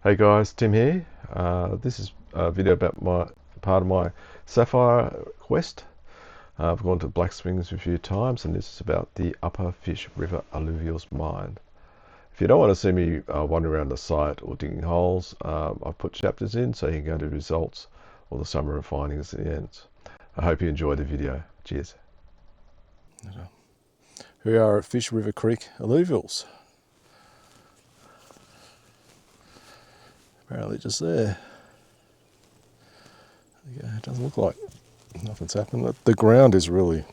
Hey guys, Tim here. This is a video about part of my Sapphire quest. I've gone to Black Springs a few times, and this is about the Upper Fish River Alluvials mine. If you don't want to see me wandering around the site or digging holes, I've put chapters in so you can go to results or the summary of findings at the end. I hope you enjoy the video. Cheers. Here we are at Fish River Creek Alluvials. Apparently just there. Yeah, it doesn't look like nothing's happened. The ground is really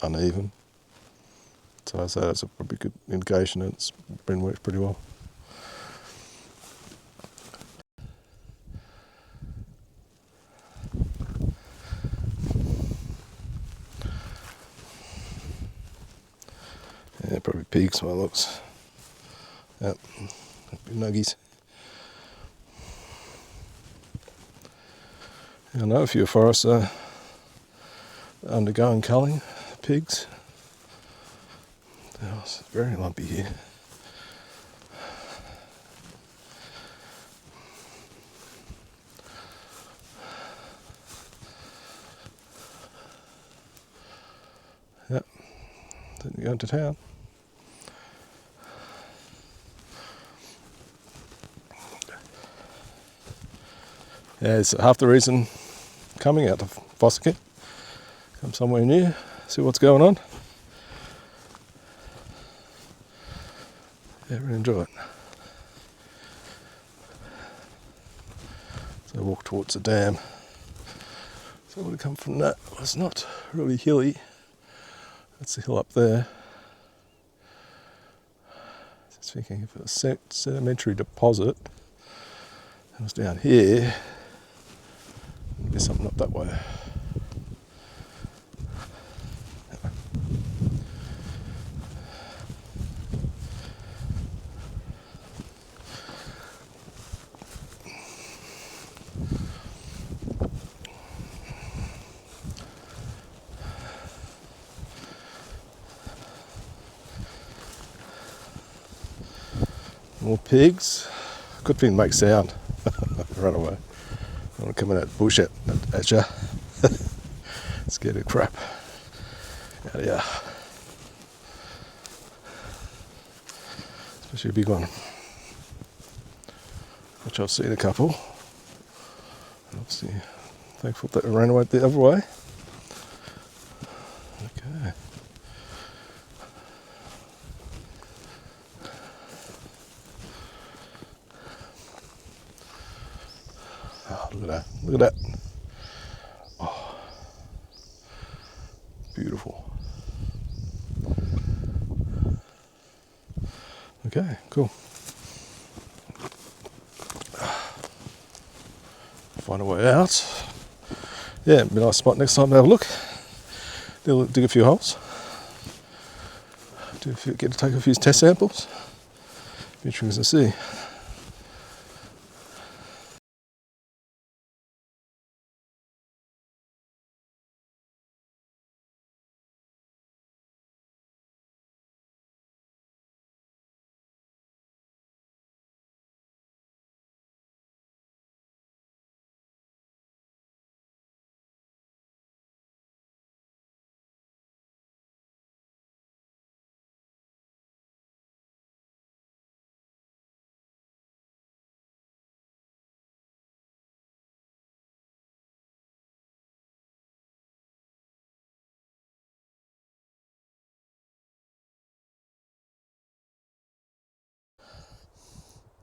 uneven, so I say that's a pretty good indication that it's been worked pretty well. Yeah, probably pigs by the looks. Yep, nuggies. I know a few forests are undergoing culling, pigs. Oh, it's very lumpy here. Yep, then you go into town. Yeah, it's half the reason coming out of Fossick. Come somewhere new, see what's going on. Yeah, really enjoy it. So I walk towards the dam. So I would have come from that. It's not really hilly. That's the hill up there. Just thinking if it's a sedimentary deposit, it was down here. There's something up that way. More pigs. Good thing to make sound. Run away. I want to come in that bush at you. Scared of crap. Out of here. Especially a big one. Which I've seen a couple. Obviously, thankful that I ran away the other way. Okay. Oh, look at that. Look at that. Oh. Beautiful. Okay, cool. Find a way out. Yeah, it'd be a nice spot next time to have a look. Dig a few holes. Get to take a few test samples. Be interesting to see.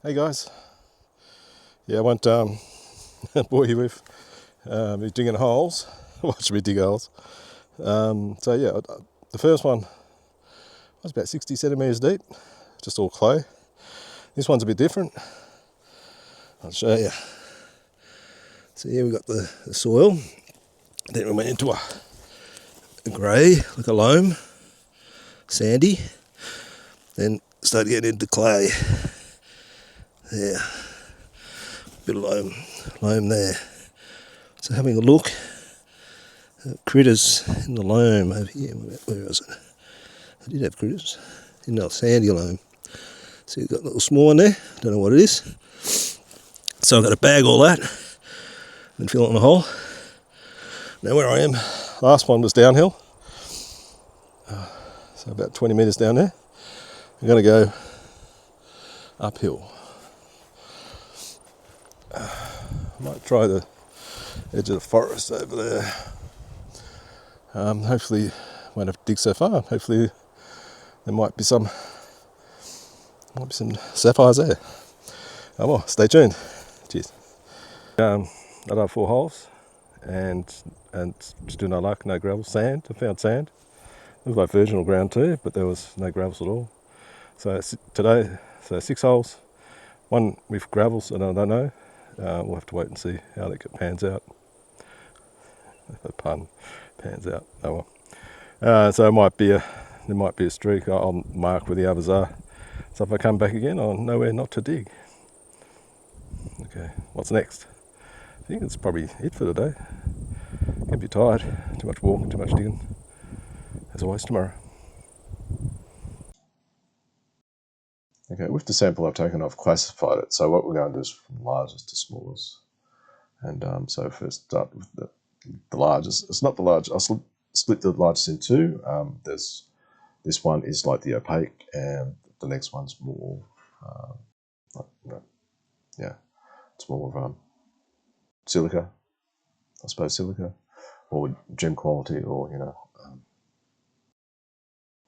Hey guys. Yeah, I won't bore you with me digging holes. Watch me dig holes. So yeah, the first one was about 60 centimetres deep, just all clay. This one's a bit different. I'll show you. So here we got the soil. Then we went into a grey, like a loam, sandy. Then started getting into clay. There, bit of loam there. So having a look at critters in the loam over here. Where was it? I did have critters in the sandy loam. So you've got a little small one there. Don't know what it is. So I've got to bag all that and fill it in a hole. Now where I am, last one was downhill, so about 20 metres down there. I'm going to go uphill. I might try the edge of the forest over there. Hopefully won't have to dig so far. Hopefully there might be some sapphires there. Oh well, stay tuned. Cheers. Another 4 holes and still no luck, no gravel. Sand, I found sand. It was like virginal ground too, but there was no gravels at all. So today, 6 holes, one with gravels, and I don't know. We'll have to wait and see how that pans out. The pun, pans out. Oh well. So there might be a streak. I'll mark where the others are. So if I come back again, I'll know where not to dig. Okay, what's next? I think it's probably it for today. Get a bit tired. Too much walking, too much digging. As always, tomorrow. Okay, with the sample I've taken, I've classified it. So what we're going to do is from largest to smallest. And so first start with the largest. It's not the largest. I'll split the largest in two. There's this one is like the opaque, and the next one's more, it's more of silica, I suppose silica, or gem quality, or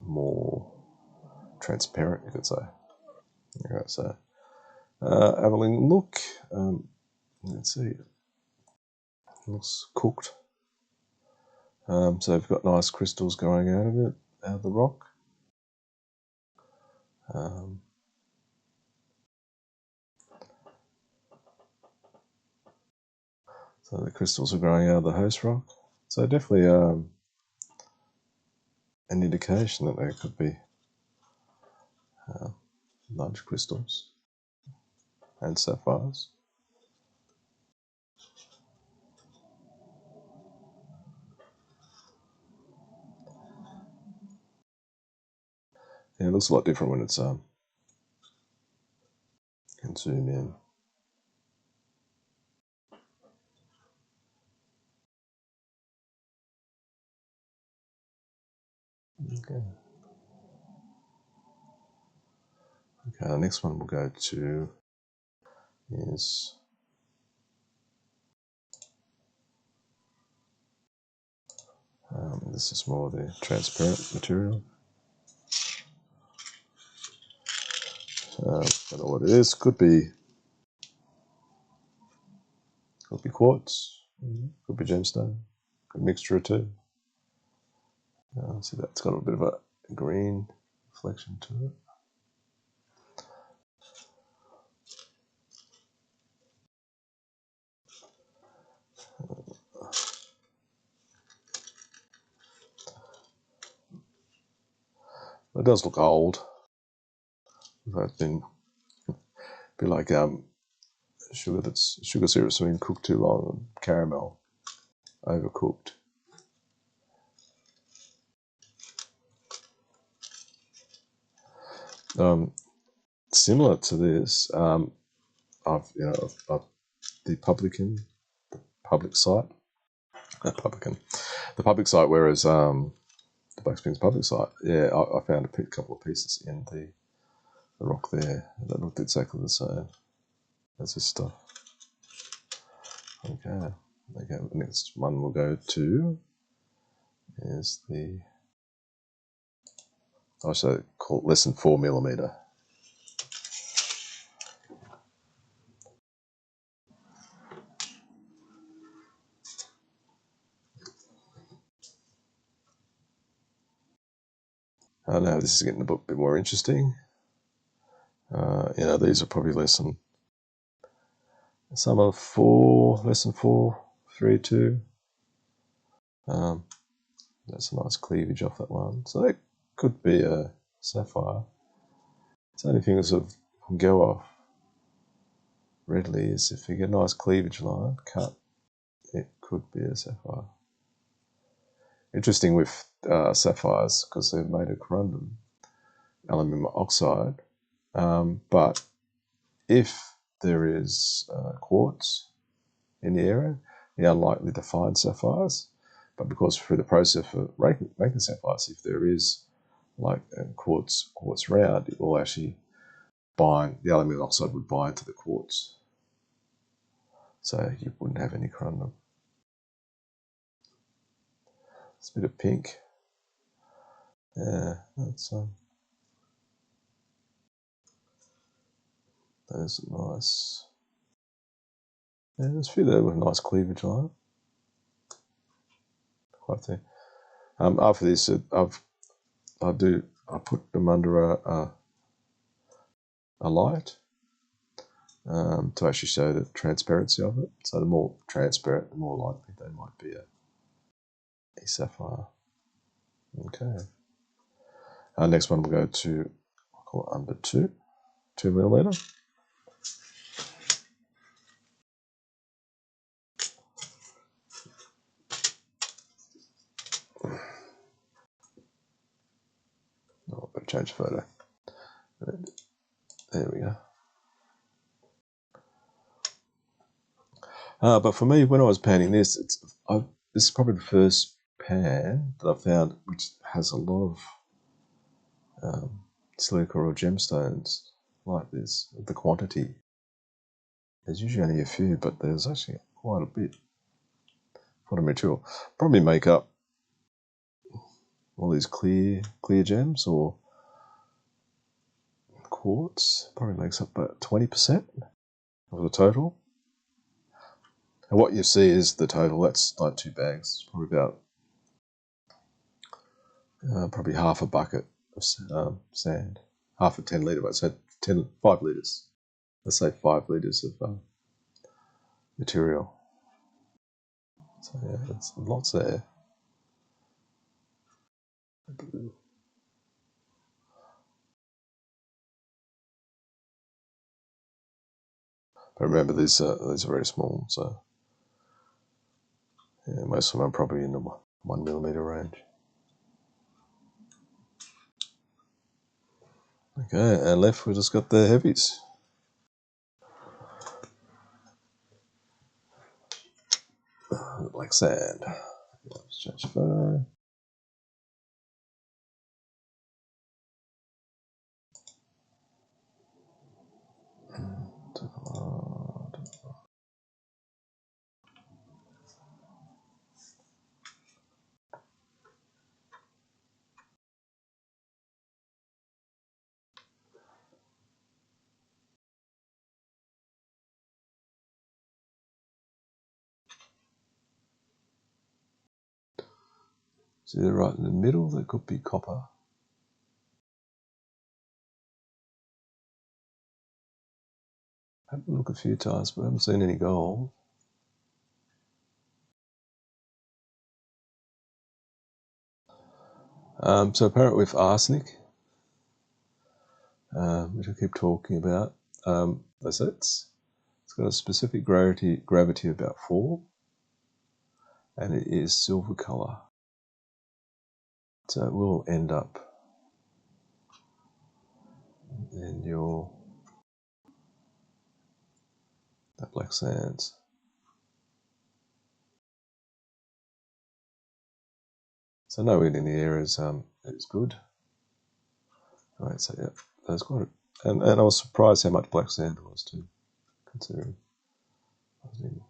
more transparent, you could say. Okay, so have a look. Let's see. It looks cooked. So we've got nice crystals growing out of it, out of the rock. So the crystals are growing out of the host rock. So definitely an indication that there could be large crystals and sapphires. Yeah, it looks a lot different when it's can zoom in. Okay. Okay, the next one we'll go to is this is more the transparent material. Don't know what it is. Could be quartz. Could be gemstone. Could be a mixture of two. See, that's got a bit of a green reflection to it. It does look old. It's been be like sugar syrup's been cooked too long, and caramel overcooked. Similar to this, I've the public site, the public site. Whereas the Black Springs public site, yeah, I found a couple of pieces in the rock there that looked exactly the same as this stuff. Okay, the next one we'll go to is the, I should call it less than 4 millimeter. Now this is getting a bit more interesting. These are probably less than, some are 4, less than 4, 3, 2. That's a nice cleavage off that one. So that could be a sapphire. It's the only thing that sort of can go off readily is if you get a nice cleavage line cut, it could be a sapphire. Interesting with sapphires, because they're made of corundum, aluminium oxide. But if there is quartz in the area. You're unlikely to find sapphires, but because through the process of making sapphires, if there is like quartz round, it will actually bind, the aluminium oxide would bind to the quartz, so you wouldn't have any corundum. It's a bit of pink. Yeah, that's nice. Yeah, there's a few there with nice cleavage line. Quite thin. After this, I put them under a light to actually show the transparency of it. So the more transparent, the more likely they might be a sapphire. Okay. Our next one will go to, I'll call it under 2 millimeter. Oh, I've got to change the photo. There we go. But for me, when I was panning this, this is probably the first pan that I found which has a lot of silica or gemstones like this. The quantity, there's usually only a few, but there's actually quite a bit for the material. Probably make up all these clear gems or quartz. Probably makes up about 20% of the total. And what you see is the total. That's like 2 bags. It's probably about probably half a bucket of sand, half a 10-litre, but so 5 litres. Let's say 5 litres of material. So yeah, there's lots there. But remember, these are very small, so yeah, most of them are probably in the 1 millimetre range. Okay, and left we just got the heavies. Like sand. Let's change the photo. See, they're right in the middle. That could be copper. I haven't looked a few times, but I haven't seen any gold. So apparently with arsenic, which I keep talking about, it's got a specific gravity of about 4, and it is silver colour. So it will end up in that black sands. So no wind in the air is good. Right, so yeah, that's quite. And I was surprised how much black sand it was too, considering I was in.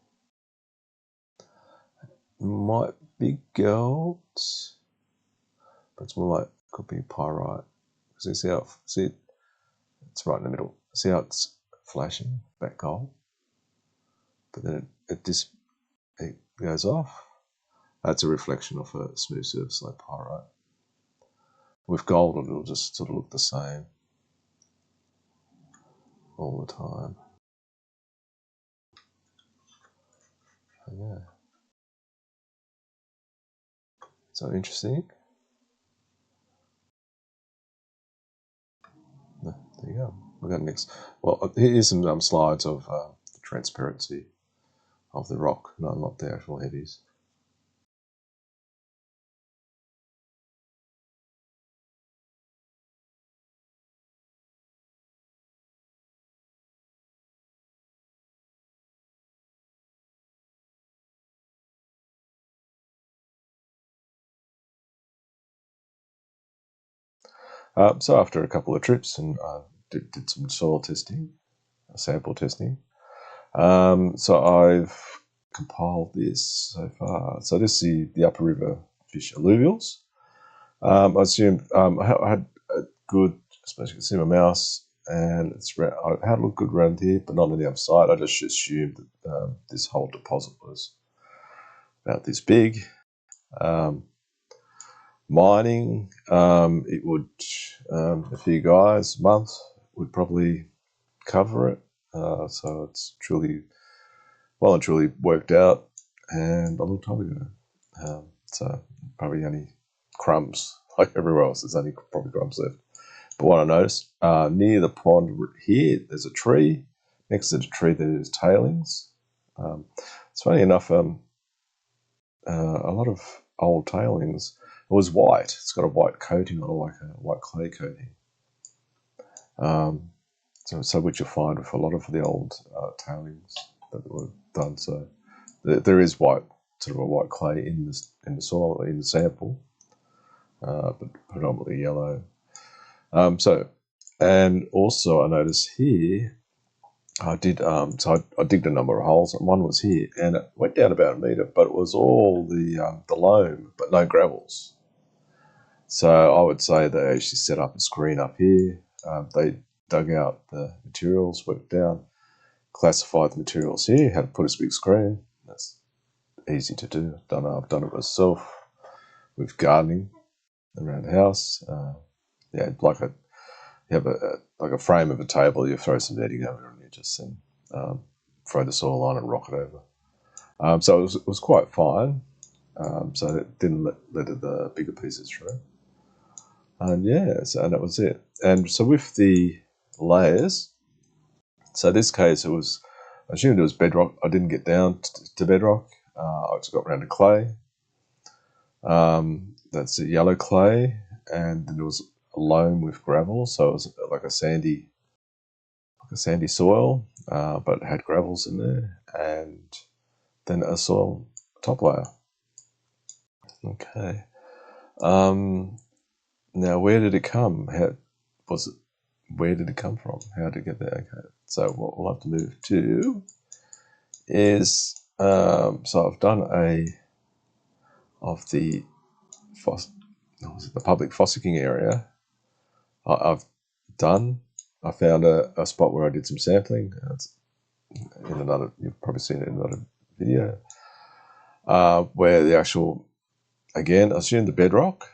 Might be gold, but it's more like could be pyrite. Because you see it's right in the middle. See how it's flashing back gold, but then it goes off. That's a reflection of a smooth surface like pyrite. With gold, it'll just sort of look the same all the time. Yeah. So interesting. There you go. We've got next. Well, here's some slides of the transparency of the rock, not the actual heavies. So after a couple of trips and did some soil testing, sample testing. So I've compiled this so far. So this is the upper river fish alluvials. I assume I had a good, especially you can see my mouse, and I had a look good around here, but not on the other side. I just assumed that this whole deposit was about this big. Mining, it would, a few guys, a month, would probably cover it. So it's well and truly worked out, and a long time ago. So probably only crumbs, like everywhere else. There's only probably crumbs left. But what I noticed, near the pond here, there's a tree. Next to the tree, there's tailings. It's funny enough, a lot of old tailings. It was white. It's got a white coating on it, like a white clay coating. So which you'll find with a lot of the old tailings that were done. So there is white, sort of a white clay in the soil, in the sample, but predominantly yellow. And also I noticed here, I did I digged a number of holes, and one was here, and it went down about a metre, but it was all the loam, but no gravels. So I would say they actually set up a screen up here. They dug out the materials, worked down, classified the materials here, had to put a big screen. That's easy to do. I've done it myself with gardening around the house. You have a frame of a table, you throw some netting over and you just throw the soil on and rock it over. So it was quite fine. So it didn't let the bigger pieces through. And and that was it. And so with the layers, so this case I assumed it was bedrock. I didn't get down to bedrock. I just got around to clay. That's a yellow clay, and then there was a loam with gravel, so it was like a sandy soil, but it had gravels in there, and then a soil top layer. Okay. Now, where did it come? Where did it come from? How did it get there? Okay. So what we'll have to move to is, so I've done the public fossicking area. I found a spot where I did some sampling. It's you've probably seen it in another video, where the actual, again, I assumed the bedrock.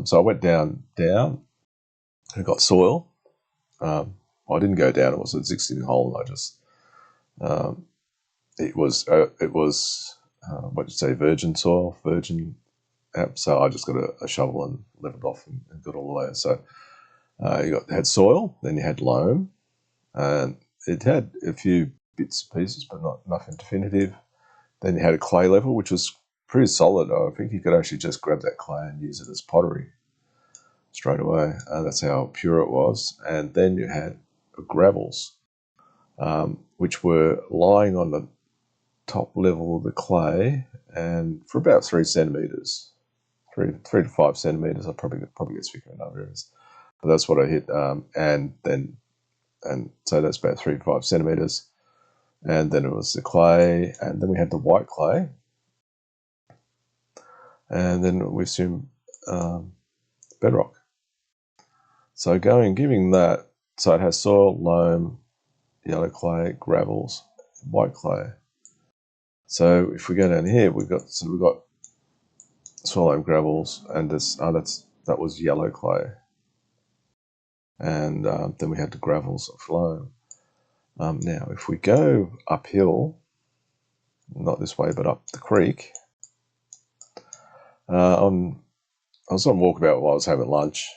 So I went down and got soil. I didn't go down. It was an existing hole, and I just, it was what you say, virgin soil, virgin. So I just got a shovel and leveled off and got all the layers. So had soil, then you had loam, and it had a few bits and pieces, but not nothing definitive. Then you had a clay level, which was pretty solid. I think you could actually just grab that clay and use it as pottery straight away. That's how pure it was. And then you had gravels, which were lying on the top level of the clay, and for about 3 centimeters, 3 to 5 centimeters. I probably gets thicker in other areas, but that's what I hit. And so that's about 3 to 5 centimeters. And then it was the clay, and then we had the white clay, and then we assume bedrock. So giving that, so it has soil, loam, yellow clay, gravels, white clay. So if we go down here, we've got soil, loam, gravels, and that was yellow clay, and then we had the gravels of loam. Now, if we go uphill, not this way, but up the creek, I was on walkabout while I was having lunch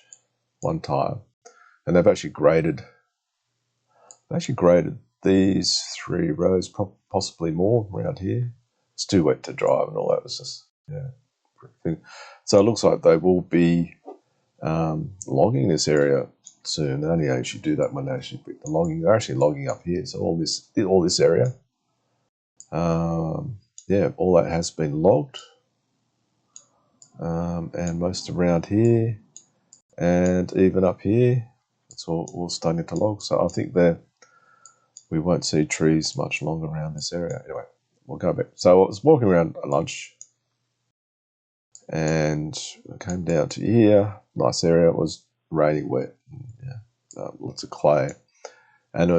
one time, and they've actually graded these 3 rows, possibly more around here. It's too wet to drive and all that. Was just so it looks like they will be logging this area soon. They only actually do that when they actually pick the logging. They're actually logging up here, so all this area, all that has been logged, and most around here, And even up here, it's all starting to log. So I think we won't see trees much longer around this area. Anyway, we'll go back. So I was walking around at lunch, and I came down to here. Nice area. It was raining wet. Lots of clay, and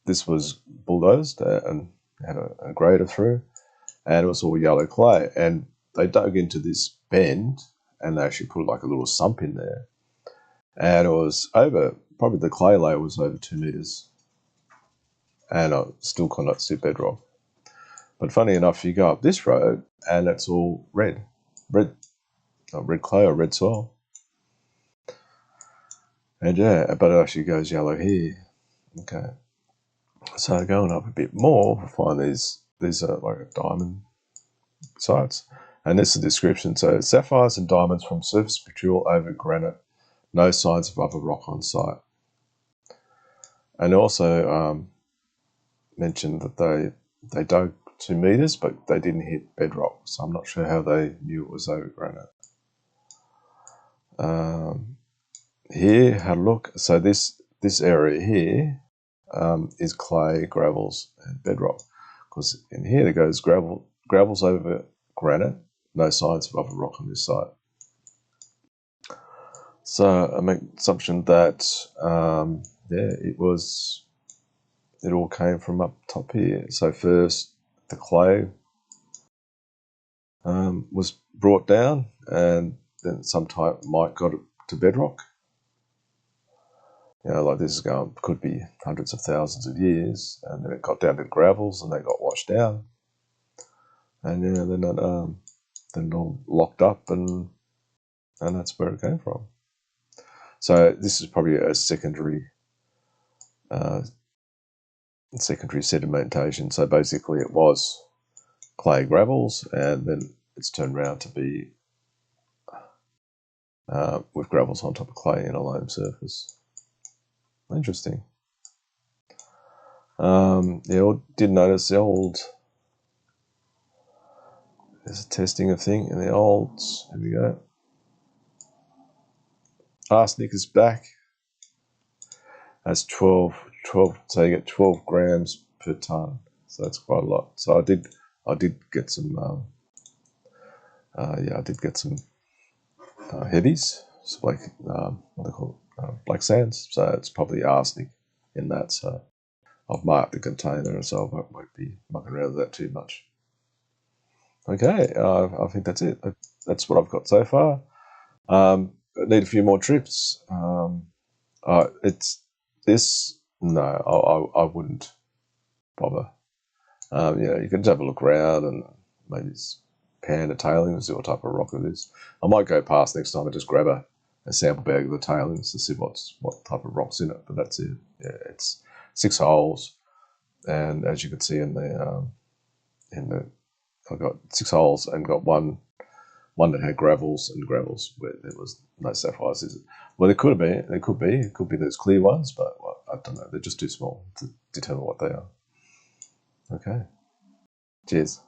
this was bulldozed and had a grader through, and it was all yellow clay. And they dug into this bend, and they actually put like a little sump in there, and it was probably the clay layer was over 2 meters, and I still could not see bedrock. But funny enough, you go up this road, and it's all red clay or red soil. And yeah, but it actually goes yellow here. Okay. So going up a bit more, we find these are like diamond sites. And this is the description. So sapphires and diamonds from surface material over granite. No signs of other rock on site. And also mentioned that they dug 2 meters, but they didn't hit bedrock. So I'm not sure how they knew it was over granite. Here, had a look. So this area here is clay, gravels, and bedrock. Because in here it goes gravels over granite. No signs of other rock on this site. So I make the assumption that it all came from up top here. So first the clay was brought down, and then some type might got it to bedrock. Like this is could be hundreds of thousands of years, and then it got down to gravels, and they got washed down, and then it all locked up, and that's where it came from. So this is probably a secondary sedimentation. So basically, it was clay gravels, and then it's turned around to be with gravels on top of clay in a loam surface. Interesting. I did notice there's a testing of thing in the olds. Here we go. Arsenic is back. That's 12, so you get 12 grams per ton. So that's quite a lot. So I did get some, I did get some heavies, so like what they call black sands. So it's probably arsenic in that. So I've marked the container, so I won't be mucking around with that too much. Okay, I think that's it. That's what I've got so far. I need a few more trips. It's this. No, I wouldn't bother. You can just have a look around and maybe pan the tailings, see what type of rock it is. I might go past next time and just grab a sample bag of the tailings to see what type of rock's in it. But that's it. Yeah, it's 6 holes, and as you can see in the I've got 6 holes and got one that had gravels where there was no sapphires. Well, there could have been. There could be. It could be those clear ones, but I don't know. They're just too small to determine what they are. Okay. Cheers.